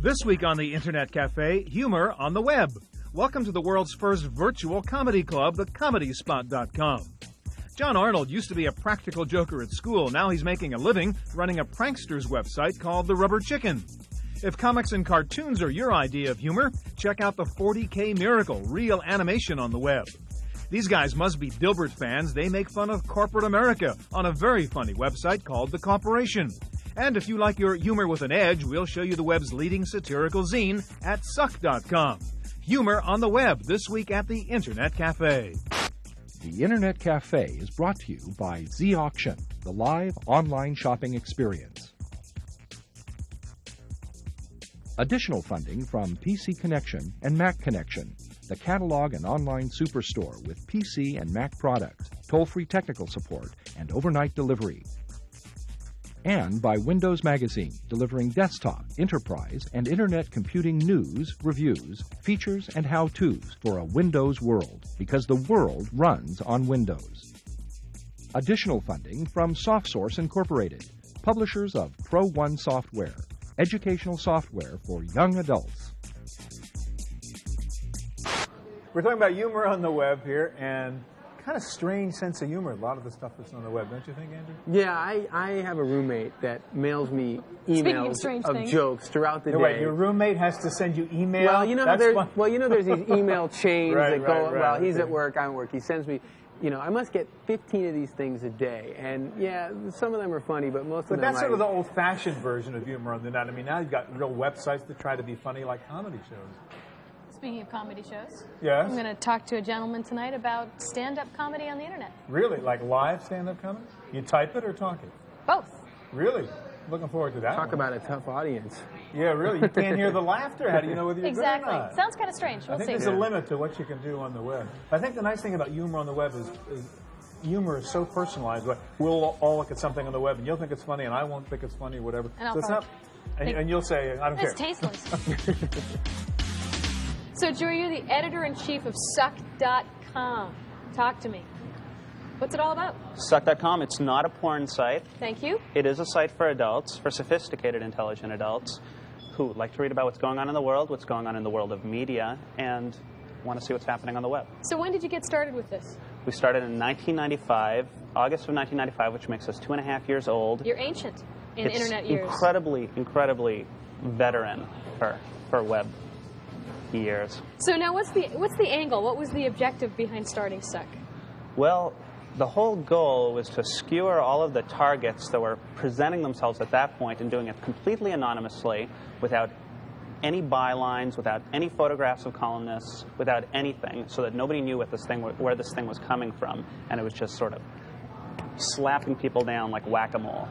This week on the Internet Cafe, humor on the web. Welcome to the world's first virtual comedy club, the ComedySpot.com. John Arnold used to be a practical joker at school. Now he's making a living running a prankster's website called The Rubber Chicken. If comics and cartoons are your idea of humor, check out the 40K Miracle, real animation on the web. These guys must be Dilbert fans. They make fun of corporate America on a very funny website called The Corporation. And if you like your humor with an edge, we'll show you the web's leading satirical zine at Suck.com. Humor on the web this week at the Internet Cafe. The Internet Cafe is brought to you by Z-Auction, the live online shopping experience. Additional funding from PC Connection and Mac Connection, the catalog and online superstore with PC and Mac products, toll-free technical support, and overnight delivery. And by Windows Magazine, delivering desktop, enterprise, and Internet computing news, reviews, features, and how-tos for a Windows world, because the world runs on Windows. Additional funding from SoftSource Incorporated, publishers of Pro1 software, educational software for young adults. We're talking about humor on the web here, and kind of strange sense of humor, a lot of the stuff that's on the web, don't you think, Andrew? Yeah, I have a roommate that mails me emails of jokes throughout the day. Wait, your roommate has to send you email? Well, you know, there's these email chains that go, well, he's at work, I'm at work. He sends me, you know, I must get 15 of these things a day. And yeah, some of them are funny, but most of them But that's sort of the old-fashioned version of humor on the net. I mean, now you've got real websites that try to be funny like comedy shows. Speaking of comedy shows, yes? I'm going to talk to a gentleman tonight about stand-up comedy on the internet. Really? Like live stand-up comedy? You type it or talk it? Both. Really? Looking forward to that. Talk about a tough audience. Yeah, really. You can't hear the laughter. How do you know whether you're good or not? Sounds kind of strange. We'll I think see. there's a limit to what you can do on the web. I think the nice thing about humor on the web is humor is so personalized. We'll all look at something on the web, and you'll think it's funny, and I won't think it's funny, whatever. And, so it's not, and you'll say, I don't care. It's tasteless. So, Drew, you're the editor-in-chief of Suck.com. Talk to me. What's it all about? Suck.com, it's not a porn site. Thank you. It is a site for adults, for sophisticated, intelligent adults who like to read about what's going on in the world, what's going on in the world of media, and want to see what's happening on the web. So when did you get started with this? We started in 1995, August of 1995, which makes us 2.5 years old. You're ancient in internet years. Incredibly veteran for web years. So now what's the angle? What was the objective behind starting Suck? Well, the whole goal was to skewer all of the targets that were presenting themselves at that point and doing it completely anonymously, without any bylines, without any photographs of columnists, without anything, so that nobody knew where this thing was coming from, and it was just sort of slapping people down like whack-a-mole.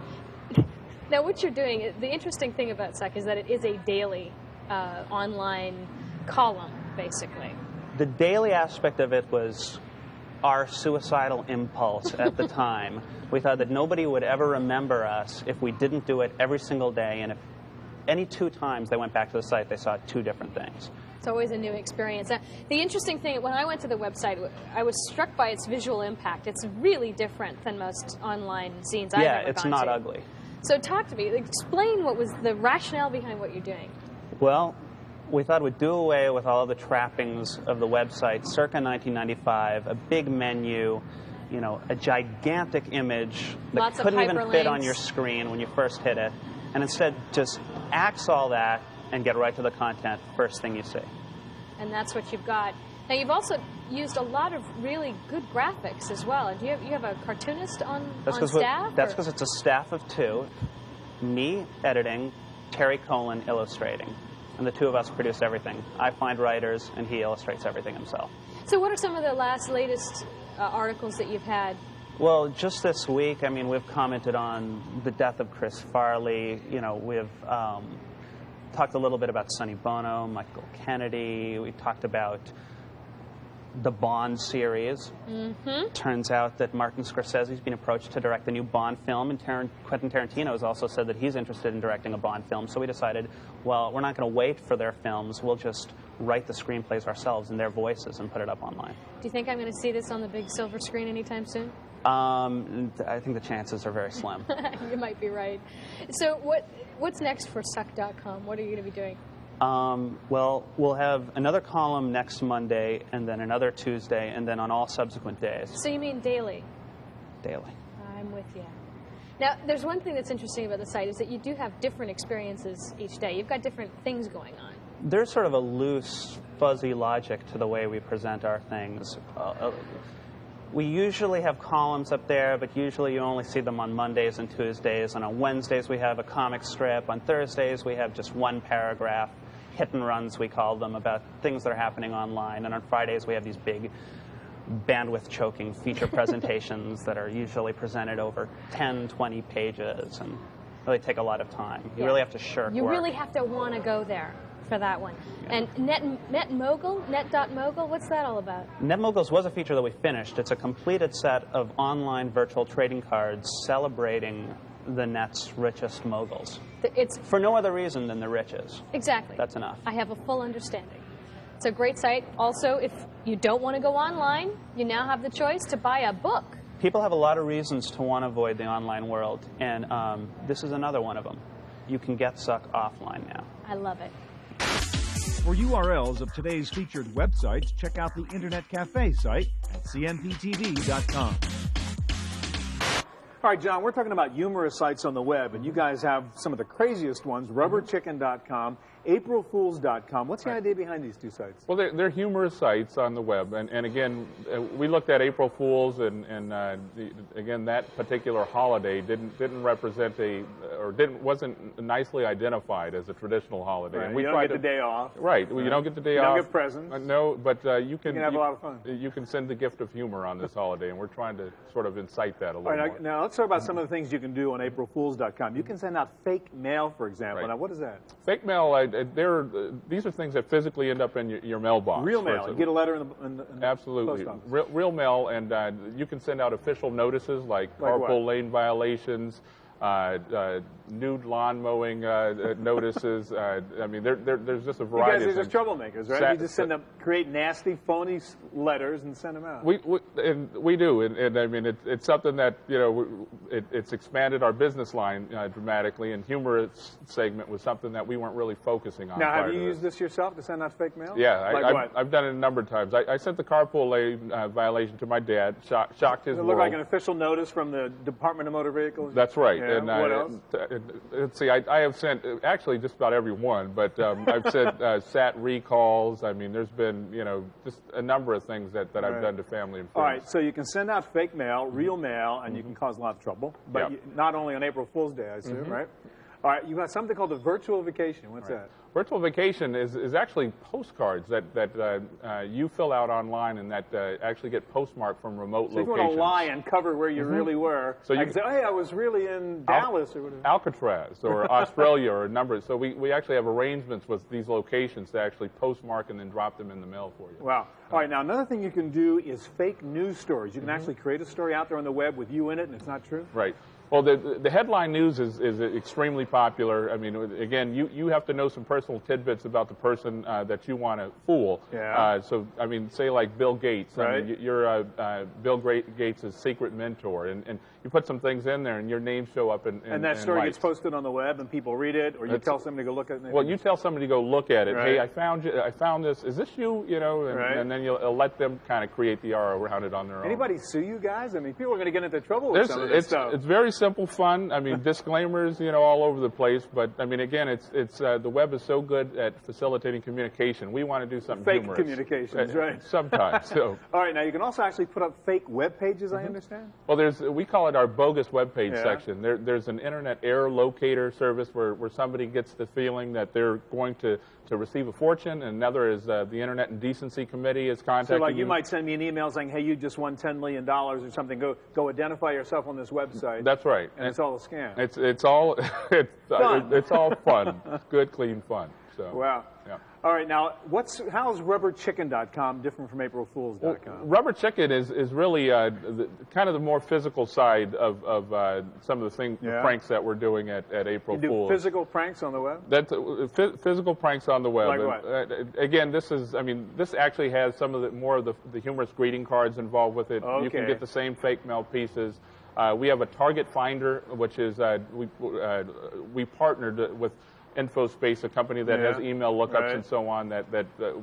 Now what you're doing, the interesting thing about Suck is that it is a daily online column, basically. The daily aspect of it was our suicidal impulse at the time. We thought that nobody would ever remember us if we didn't do it every single day, and if any 2 times they went back to the site, they saw 2 different things. It's always a new experience. The interesting thing, when I went to the website, I was struck by its visual impact. It's really different than most online zines I've ever gone to. Yeah, it's not ugly. So talk to me. Explain what was the rationale behind what you're doing. Well, we thought we'd do away with all of the trappings of the website circa 1995, a big menu, you know, a gigantic image that couldn't even fit on your screen when you first hit it, and instead just axe all that and get right to the content first thing you see. And that's what you've got. Now, you've also used a lot of really good graphics as well. Do you have a cartoonist on staff? That's because it's a staff of 2, me editing, Terry Colin illustrating. And the 2 of us produce everything. I find writers, and he illustrates everything himself. So what are some of the latest articles that you've had? Well, just this week, I mean, we've commented on the death of Chris Farley. You know, we've talked a little bit about Sonny Bono, Michael Kennedy. We talked about the Bond series. Mm-hmm. Turns out that Martin Scorsese's been approached to direct the new Bond film, and Quentin Tarantino has also said that he's interested in directing a Bond film. So we decided, well, we're not going to wait for their films. We'll just write the screenplays ourselves in their voices and put it up online. Do you think I'm going to see this on the big silver screen anytime soon? I think the chances are very slim. You might be right. So what's next for Suck.com? What are you going to be doing? Well, we'll have another column next Monday, and then another Tuesday, and then on all subsequent days. So you mean daily? Daily. I'm with you. Now, there's one thing that's interesting about the site is that you do have different experiences each day. You've got different things going on. There's sort of a loose, fuzzy logic to the way we present our things. We usually have columns up there, but usually you only see them on Mondays and Tuesdays. And on Wednesdays we have a comic strip. On Thursdays we have just one paragraph, hit and runs we call them, about things that are happening online. And on Fridays we have these big bandwidth-choking feature presentations that are usually presented over 10, 20 pages and really take a lot of time. You really have to shirk You work. really have to want to go there for that one. Yeah. And NetMogul, Net.Mogul, what's that all about? NetMoguls was a feature that we finished. It's a completed set of online virtual trading cards celebrating the net's richest moguls. It's for no other reason than the riches. Exactly. That's enough. I have a full understanding. It's a great site. Also, if you don't want to go online, you now have the choice to buy a book. People have a lot of reasons to want to avoid the online world, and this is another one of them. You can get stuck offline now. I love it. For URLs of today's featured websites, check out the Internet Cafe site at cmptv.com. All right, John, we're talking about humorous sites on the web, and you guys have some of the craziest ones, rubberchicken.com, aprilfools.com. What's the idea behind these two sites? Well, they're humorous sites on the web, and again, we looked at April Fools, and again, that particular holiday didn't represent wasn't nicely identified as a traditional holiday. Right. And we you don't get the day off. Right. Well, you don't get the day off. You don't get presents. No, but you can have a lot of fun. You can send the gift of humor on this holiday, and we're trying to sort of incite that a little more. Now, let's talk about some of the things you can do on aprilfools.com. You can send out fake mail, for example. Right. Now, what is that? Fake mail, these are things that physically end up in your mailbox. Real mail. You get a letter in the Absolutely. post office. Real mail, and you can send out official notices like carpool lane violations, nude lawn mowing notices. I mean, there's just a variety you guys of are things. just troublemakers, right? You just create nasty, phony letters and send them out. We do, and I mean, it's something that, it's expanded our business line dramatically, and humorous segment was something that we weren't really focusing on. Now, have you used this yourself to send out fake mail? Yeah, I've done it a number of times. I sent the carpool lane violation to my dad, shocked his Does it world. look like an official notice from the Department of Motor Vehicles? That's right. Yeah. And what else? Let's see, I have sent actually just about every one, but I've sent SAT recalls. I mean, there's been, just a number of things that I've done to family and friends. All right, so you can send out fake mail, real mail, and you can cause a lot of trouble, but not only on April Fool's Day, I assume, right? All right, you got something called a virtual vacation. What's that? Virtual vacation is actually postcards that you fill out online and that actually get postmarked from remote locations. So if you want to lie and cover where you really were, so you can say, hey, I was really in Dallas or whatever. Alcatraz or Australia or a number. So we actually have arrangements with these locations to actually postmark and then drop them in the mail for you. Wow. All right, now another thing you can do is fake news stories. You can actually create a story out there on the web with you in it and it's not true. Right. Well, the headline news is extremely popular. I mean, again, you have to know some personal tidbits about the person that you want to fool. Yeah. So, I mean, say like Bill Gates. Right. I mean, you're Bill Gates' secret mentor, and you put some things in there, and your names show up in and that story gets posted on the web, and people read it, or you tell somebody to go look at it. Well, you tell somebody to go look at it. Right. Hey, I found this. Is this you? And then you'll let them kind of create the R around it on their own. Anybody sue you guys? I mean, people are going to get into trouble with some of this stuff. It's very simple fun. I mean, disclaimers, all over the place. But I mean, again, it's the web is so good at facilitating communication. We want to do something fake humorous. communications, right? Sometimes. So. All right. Now you can also actually put up fake web pages. I understand. Well, we call it our bogus web page section. There's an internet error locator service where somebody gets the feeling that they're going to receive a fortune, and another is the Internet Indecency Committee is contacting you. So, like, you might send me an email saying, hey, you just won $10 million or something. Go identify yourself on this website. That's right. And it's all a scam. It's all fun. It's all fun. Good, clean fun. So, wow. Yeah. All right, now, how is rubberchicken.com different from aprilfools.com? Well, Rubber Chicken is really kind of the more physical side of some of the pranks that we're doing at April You do Fools. physical pranks on the web? That's physical pranks on the web. Like what? Again, this actually has some of more of the humorous greeting cards involved with it. Okay. You can get the same fake mail pieces. We have a target finder, which is we partnered with InfoSpace, a company that has email lookups Right. and so on, that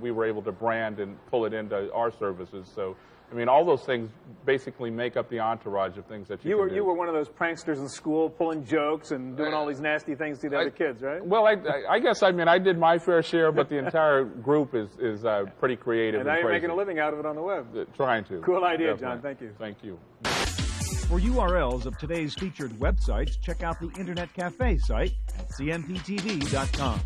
we were able to brand and pull it into our services. So, I mean, all those things basically make up the entourage of things that you can do. You were one of those pranksters in school, pulling jokes and doing all these nasty things to the other kids, right? Well, I guess, I mean, I did my fair share, but the entire group is pretty creative And and now you're crazy. making a living out of it on the web. Trying to. Cool idea, Definitely. John. Thank you. Thank you. For URLs of today's featured websites, check out the Internet Cafe site at cmptv.com.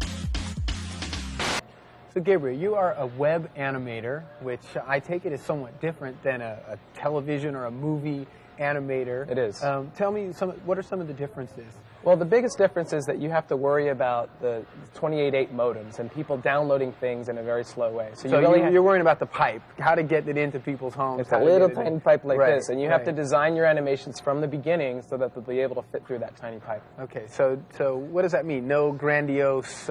So Gabriel, you are a web animator, which I take it is somewhat different than a television or a movie animator. It is. Tell me, what are some of the differences? Well, the biggest difference is that you have to worry about the 28.8 modems and people downloading things in a very slow way. So you really you're worrying about the pipe, how to get it into people's homes. It's a little tiny pipe like Right, this, and you have to design your animations from the beginning so that they'll be able to fit through that tiny pipe. Okay, so what does that mean? No grandiose,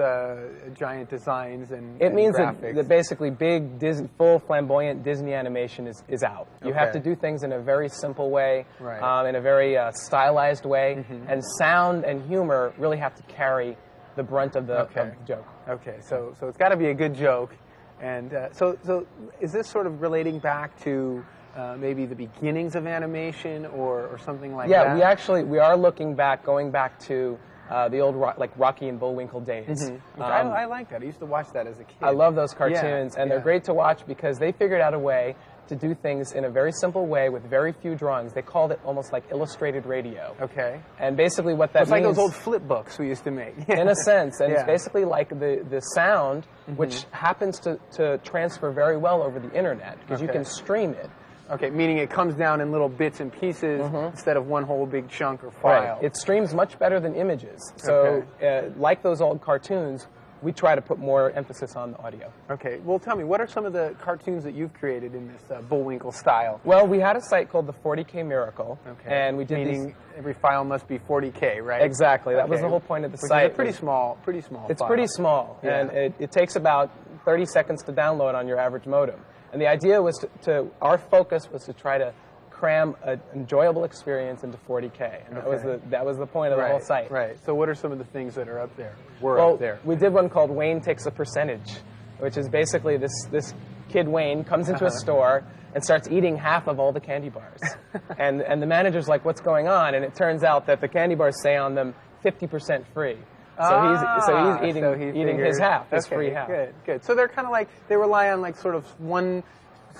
giant designs and It means graphics. that basically big, full flamboyant Disney animation is out. You have Okay. to do things in a very simple way, Right. in a very stylized way, and sound and humor really have to carry the brunt of the joke. Okay, so it's got to be a good joke, and so is this sort of relating back to maybe the beginnings of animation or something like that? Yeah, we are going back to the old like Rocky and Bullwinkle days. I like that. I used to watch that as a kid. I love those cartoons, and they're yeah. great to watch because they figured out a way to do things in a very simple way with very few drawings. They called it almost like illustrated radio. Okay. And basically what that It's means... like those old flip books we used to make. in a sense, and Yeah. it's basically like the sound, which happens to transfer very well over the internet, because you Okay. can stream it. Okay, meaning it comes down in little bits and pieces instead of one whole big chunk or file. It streams much better than images. So like those old cartoons, we try to put more emphasis on the audio. Okay, well tell me, what are some of the cartoons that you've created in this Bullwinkle style? Well, we had a site called the 40K Miracle, Okay. and we did Meaning every file must be 40K, right? Exactly. That was Okay. the whole point of the Which site. is a pretty small It's file. pretty small, Yeah. and it takes about 30 seconds to download on your average modem. And the idea was our focus was to try to cram an enjoyable experience into 40K, and that was the point of the whole site. Right. So what are some of the things that are up there? Well, Up there. we did one called Wayne Takes a Percentage, which is basically this kid Wayne comes into a store and starts eating half of all the candy bars. and the manager's like, what's going on? And it turns out that the candy bars say on them 50% free. So he's eating his half, his free half. Good. So they're kind of like, they rely on like sort of one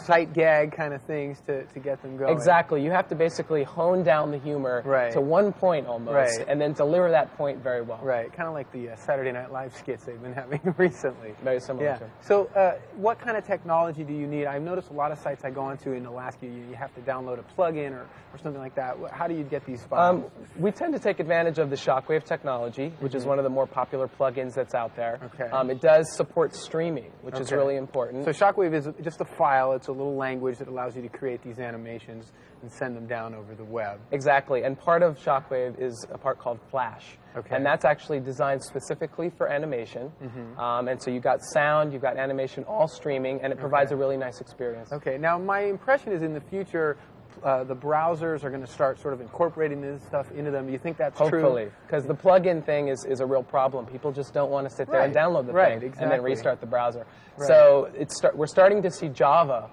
sight gag kind of things to get them going. Exactly. You have to basically hone down the humor to one point almost, and then deliver that point very well. Right. Kind of like the Saturday Night Live skits they've been having recently. Very similar. Yeah. To. So what kind of technology do you need? I've noticed a lot of sites I go onto in Alaska, you have to download a plugin or something like that. How do you get these files? We tend to take advantage of the Shockwave technology, which is one of the more popular plugins that's out there. Okay. It does support streaming, which is really important. So Shockwave is just a file. It's a little language that allows you to create these animations and send them down over the web. Exactly. And part of Shockwave is a part called Flash. Okay. And that's actually designed specifically for animation. And so you've got sound, you've got animation, all streaming, and it provides a really nice experience. Okay. Now, my impression is in the future, the browsers are going to start sort of incorporating this stuff into them. Do you think that's true? Hopefully, because the plug-in thing is a real problem. People just don't want to sit there and download the thing and then restart the browser. So we're starting to see Java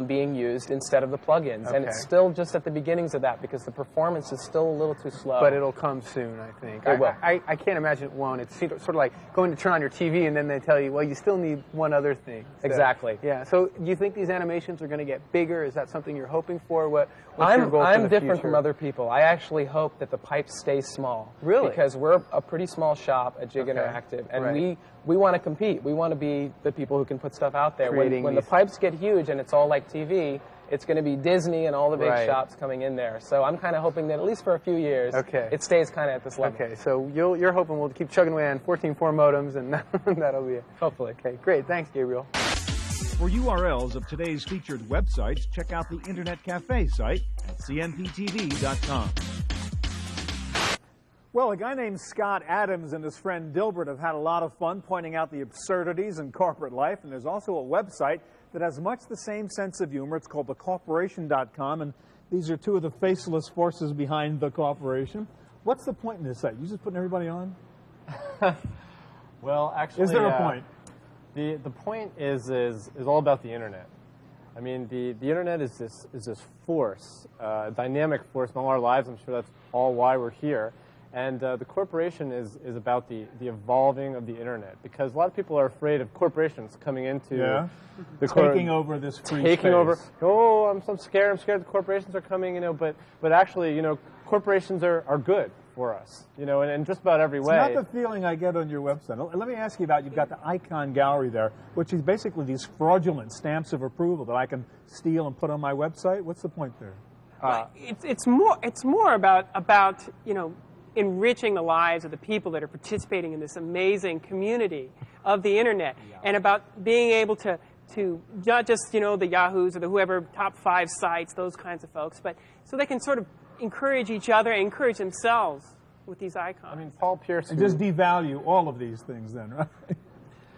being used instead of the plugins, and it's still just at the beginnings of that because the performance is still a little too slow. But it'll come soon, I think. It will. I can't imagine it won't. It's sort of like going to turn on your TV and then they tell you, well, you still need one other thing. So, Exactly. Yeah. So do you think these animations are going to get bigger? Is that something you're hoping for? What's your goal for I'm the different future? from other people. I actually hope that the pipes stay small. Really? Because we're a pretty small shop at Jig Interactive, and we want to compete. We want to be the people who can put stuff out there. When the pipes get huge and it's all like TV, it's going to be Disney and all the big shops coming in there. So I'm kind of hoping that at least for a few years, it stays kind of at this level. Okay, so you're hoping we'll keep chugging away on 14.4 modems, and that'll be it. Hopefully. Okay, great. Thanks, Gabriel. For URLs of today's featured websites, check out the Internet Cafe site at cmptv.com. Well, a guy named Scott Adams and his friend Dilbert have had a lot of fun pointing out the absurdities in corporate life, and there's also a website that has much the same sense of humor. It's called thecorporation.com, and these are two of the faceless forces behind the corporation. What's the point in this site? You just putting everybody on? Well, actually, is there a point? The point is all about the internet. I mean, the internet is this force, dynamic force in all our lives. I'm sure that's all why we're here. And the corporation is about the evolving of the internet, because a lot of people are afraid of corporations coming into taking over this free taking space. over. Oh, I'm scared. I'm scared the corporations are coming. But actually, corporations are good for us. In just about every way. It's not the feeling I get on your website. Let me ask you about. You've got the icon gallery there, which is basically these fraudulent stamps of approval that I can steal and put on my website. What's the point there? It's more about enriching the lives of the people that are participating in this amazing community of the internet, and about being able to not just the Yahoos or the whoever top 5 sites, those kinds of folks, but so they can sort of encourage each other and encourage themselves with these icons. I mean, Paul Pierce. And just devalue all of these things, then, right?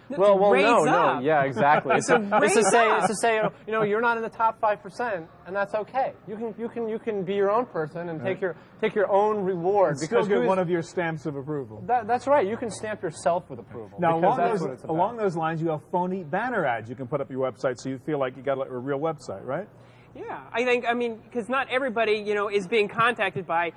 Well, no, yeah, exactly. It's to say, you're not in the top 5%, and that's okay. You can be your own person and take your own reward. And still get one of your stamps of approval. That's right. You can stamp yourself with approval. Now, along those lines, you have phony banner ads you can put up your website, so you feel like you got a real website, right? Yeah, I mean, because not everybody, is being contacted by,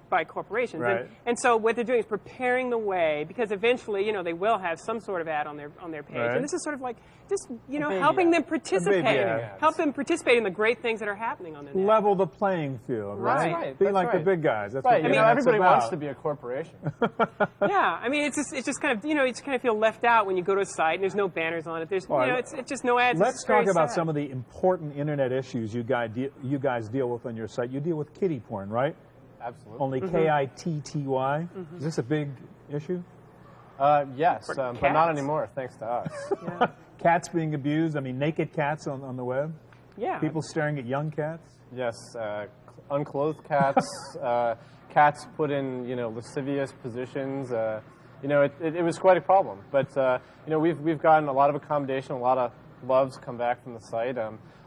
by corporations, right. and so what they're doing is preparing the way, because eventually, they will have some sort of ad on their page, right. and this is sort of like just, helping them participate, help them participate in the great things that are happening on the net. Level the playing field, right? Right. Be like the big guys. That's right. What Everybody about. wants to be a corporation. Yeah, I mean, it's just kind of, you just kind of feel left out when you go to a site and there's no banners on it. There's, it's just no ads. Let's talk about some of the important internet issues you guys deal with on your site. You deal with kiddie porn, right? Absolutely. Only Kitty. Is this a big issue? Yes, but not anymore, thanks to us. Yeah. Cats being abused. I mean, naked cats on the web. Yeah. People staring at young cats. Yes, unclothed cats, cats put in lascivious positions. It was quite a problem. But we've gotten a lot of accommodation, a lot of loves come back from the site.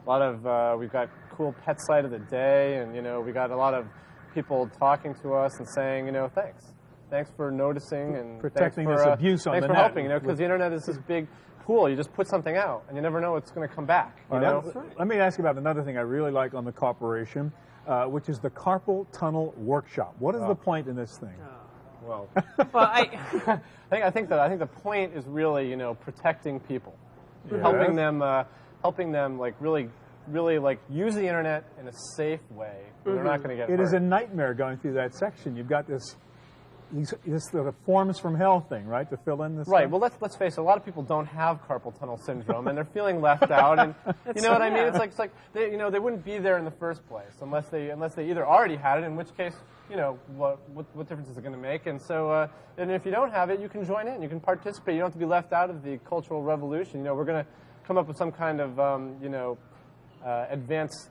We've got cool pet site of the day, and we got a lot of people talking to us and saying thanks for noticing and protecting this abuse on the net. Thanks for helping, because the internet is this big pool. You just put something out, and you never know what's going to come back. Let me ask you about another thing I really like on the corporation, which is the Carpal Tunnel Workshop. What is the point in this thing? Well, I think the point is really protecting people, helping them like really use the internet in a safe way. They're not going to get hurt. It is a nightmare going through that section. You've got this sort of forms from hell thing, right, to fill in this. Right. stuff? Well, let's face it. A lot of people don't have carpal tunnel syndrome, and they're feeling left out. And you know what I mean? It's like they wouldn't be there in the first place unless they either already had it, in which case what difference is it going to make? And so and if you don't have it, you can join in. You can participate. You don't have to be left out of the cultural revolution. We're going to come up with some kind of advanced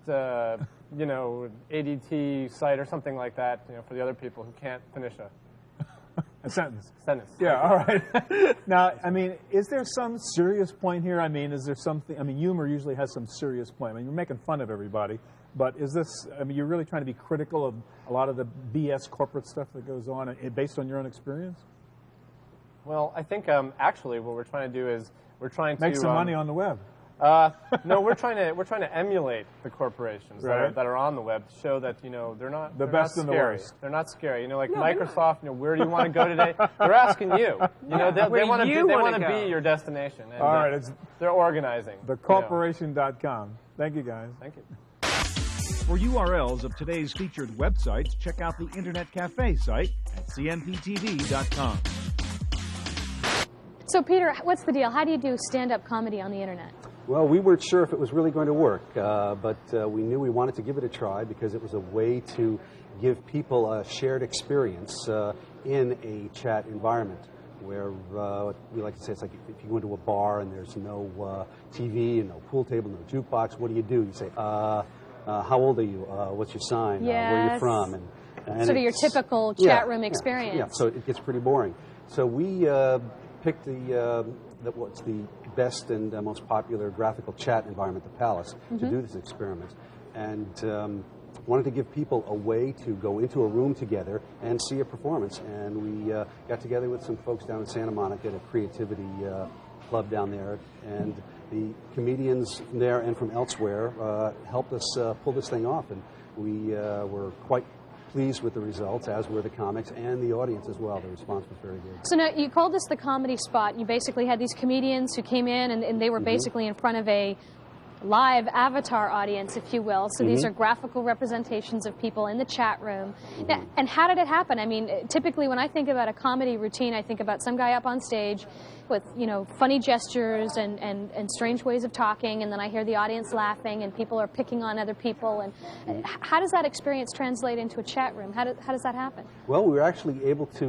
ADT site or something like that for the other people who can't finish a sentence. Yeah, all right. Now, I mean, is there some serious point here? I mean, is there something? I mean, humor usually has some serious point. I mean, you're making fun of everybody, but is this? I mean, you're really trying to be critical of a lot of the BS corporate stuff that goes on, based on your own experience? Well, I think actually what we're trying to do is we're trying to make some money on the web. No, we're trying to emulate the corporations that are on the web to show that they're not the best and the worst. They're not scary. Like Microsoft. Where do you want to go today? They're asking you. They want to be your destination. And, all right, they're organizing. Thecorporation.com. Thank you, guys. Thank you. For URLs of today's featured websites, check out the Internet Cafe site at cmptv.com. So, Peter, what's the deal? How do you do stand-up comedy on the Internet? Well, we weren't sure if it was really going to work, but we knew we wanted to give it a try because it was a way to give people a shared experience in a chat environment where we like to say it's like if you go into a bar and there's no TV and no pool table, no jukebox, what do? You say, how old are you? What's your sign? Yes. Where are you from? And sort of your typical chat room experience. Yeah, so it gets pretty boring. So we picked what's the best and most popular graphical chat environment, the Palace, to do this experiment. And wanted to give people a way to go into a room together and see a performance. And we got together with some folks down in Santa Monica at a creativity club down there, and the comedians there and from elsewhere helped us pull this thing off, and we were quite pleased with the results, as were the comics and the audience as well. The response was very good. So now, you called this the Comedy Spot. You basically had these comedians who came in, and they were basically in front of a live avatar audience, if you will. So these are graphical representations of people in the chat room. Now, and how did it happen? I mean, typically when I think about a comedy routine, I think about some guy up on stage with, you know, funny gestures and strange ways of talking, and then I hear the audience laughing and people are picking on other people. And how does that experience translate into a chat room? How does that happen? Well, we were actually able to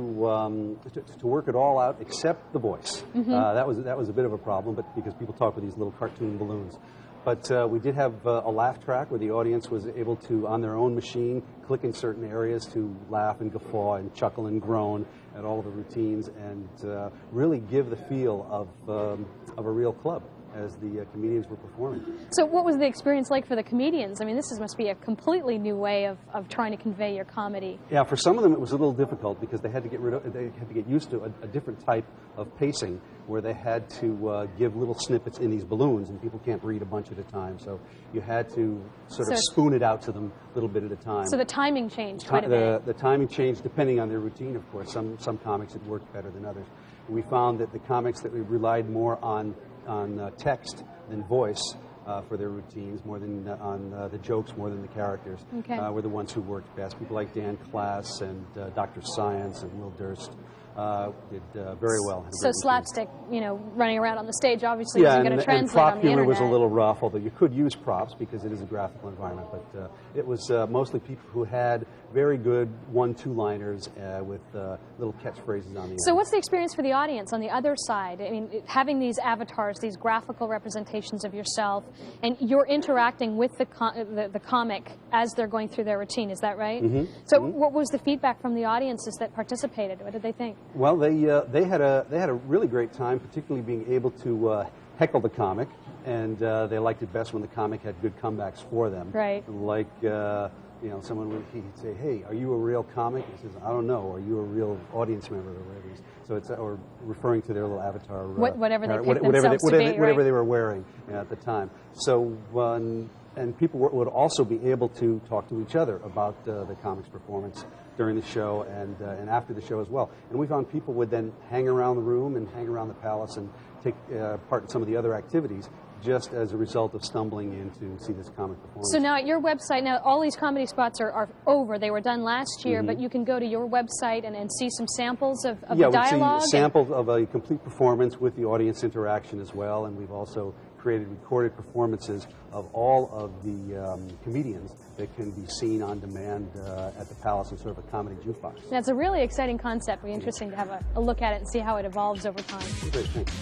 work it all out except the voice. That was a bit of a problem, but because people talk with these little cartoon balloons. But we did have a laugh track where the audience was able to, on their own machine, click in certain areas to laugh and guffaw and chuckle and groan at all the routines, and really give the feel of a real club as the comedians were performing. So what was the experience like for the comedians? I mean, this must be a completely new way of trying to convey your comedy. Yeah, for some of them it was a little difficult because they had to get used to a different type of pacing where they had to give little snippets in these balloons, and people can't read a bunch at a time, so you had to sort of spoon it out to them a little bit at a time. So the timing changed quite a bit. The timing changed depending on their routine, of course. Some comics it worked better than others. We found that the comics that we relied more on text than voice for their routines, more than on the jokes, more than the characters, were the ones who worked best. People like Dan Klass and Dr. Science and Will Durst did very well. So slapstick, you know, running around on the stage obviously isn't going to translate on the internet. And prop humor was a little rough, although you could use props because it is a graphical environment, but it was mostly people who had very good 1-2-liners with little catchphrases on the end. So what's the experience for the audience on the other side? I mean, having these avatars, these graphical representations of yourself, and you're interacting with the comic as they're going through their routine, is that right? So what was the feedback from the audiences that participated? What did they think? Well, they had a really great time, particularly being able to heckle the comic, and they liked it best when the comic had good comebacks for them. Right. Like, you know, someone would say, "Hey, are you a real comic?" He says, "I don't know." Are you a real audience member or whatever it is? So it's or referring to their little avatar, whatever they picked themselves to be, whatever they were wearing at the time. So and people would also be able to talk to each other about the comics performance during the show and after the show as well. And we found people would then hang around the room and hang around the palace and take part in some of the other activities just as a result of stumbling in to see this comic performance. So now at your website, now all these comedy spots are over. They were done last year, but you can go to your website and see some samples of the dialogue? Yeah, see samples of a complete performance with the audience interaction as well, and we've also created recorded performances of all of the comedians that can be seen on demand at the Palace in sort of a comedy jukebox. That's a really exciting concept. It'll be interesting to have a look at it and see how it evolves over time. Great, thanks.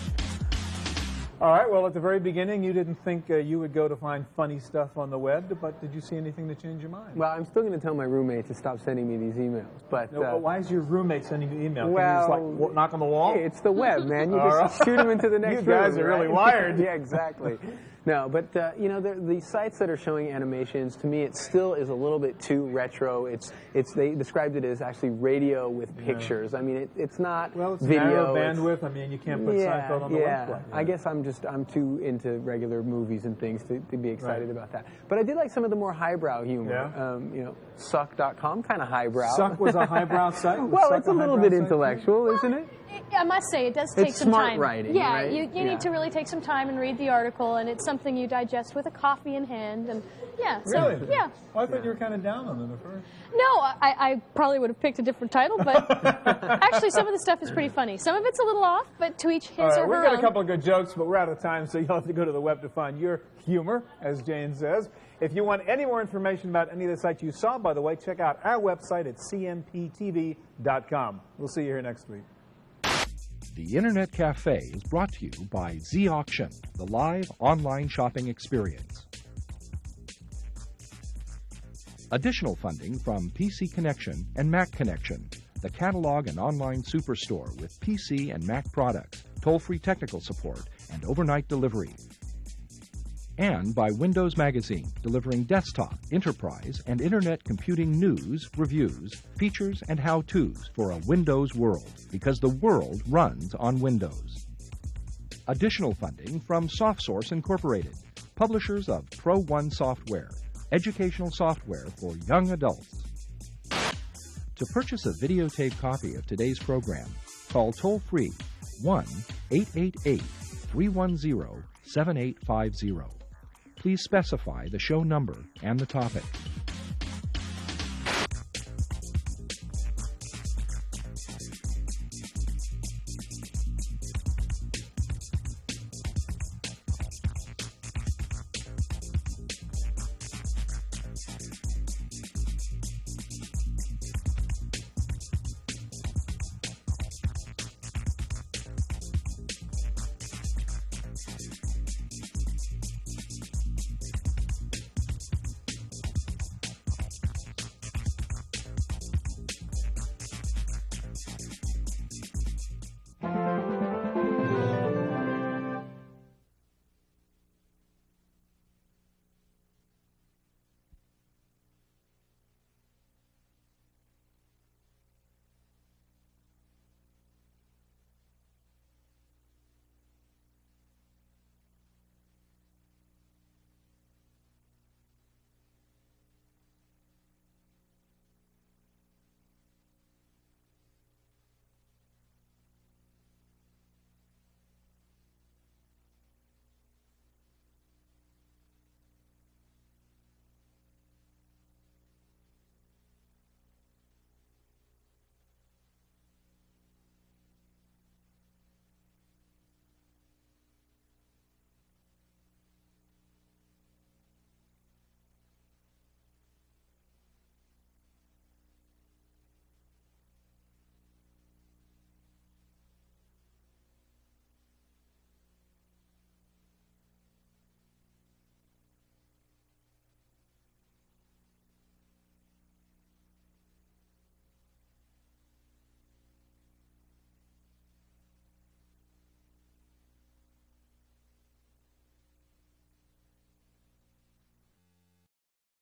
All right, well, at the very beginning, you didn't think you would go to find funny stuff on the web, but did you see anything to change your mind? Well, I'm still going to tell my roommate to stop sending me these emails, but... No, why is your roommate sending you emails? Well, Can you just, like, knock on the wall? Hey, it's the web, man. You just shoot them into the next room. You guys are really wired. Yeah, exactly. No, but, you know, the sites that are showing animations, to me, it still is a little bit too retro. They described it as actually radio with pictures. I mean, it's not well, it's video. Narrow bandwidth. I mean, you can't put Seinfeld on the website. I guess I'm too into regular movies and things to be excited about that. But I did like some of the more highbrow humor. Yeah. You know, Suck.com, kind of highbrow. Suck was a highbrow site? Well, it's a little bit intellectual, isn't it? I must say, it does take it's some smart time. Writing, yeah, right? you need to really take some time and read the article, and it's something you digest with a coffee in hand. And really? Yeah. Well, I thought you were kind of down on them at first. No, I probably would have picked a different title, but actually some of the stuff is pretty funny. Some of it's a little off, but to each his or her we've got own. a couple of good jokes, but we're out of time, so you'll have to go to the web to find your humor, as Jane says. If you want any more information about any of the sites you saw, by the way, check out our website at cmptv.com. We'll see you here next week. The Internet Cafe is brought to you by Z-Auction, the live online shopping experience. Additional funding from PC Connection and Mac Connection, the catalog and online superstore with PC and Mac products, toll-free technical support, and overnight delivery. And by Windows Magazine, delivering desktop, enterprise, and internet computing news, reviews, features, and how-tos for a Windows world, because the world runs on Windows. Additional funding from SoftSource Incorporated, publishers of Pro1 software, educational software for young adults. To purchase a videotape copy of today's program, call toll-free 1-888-310-7850. Please specify the show number and the topic.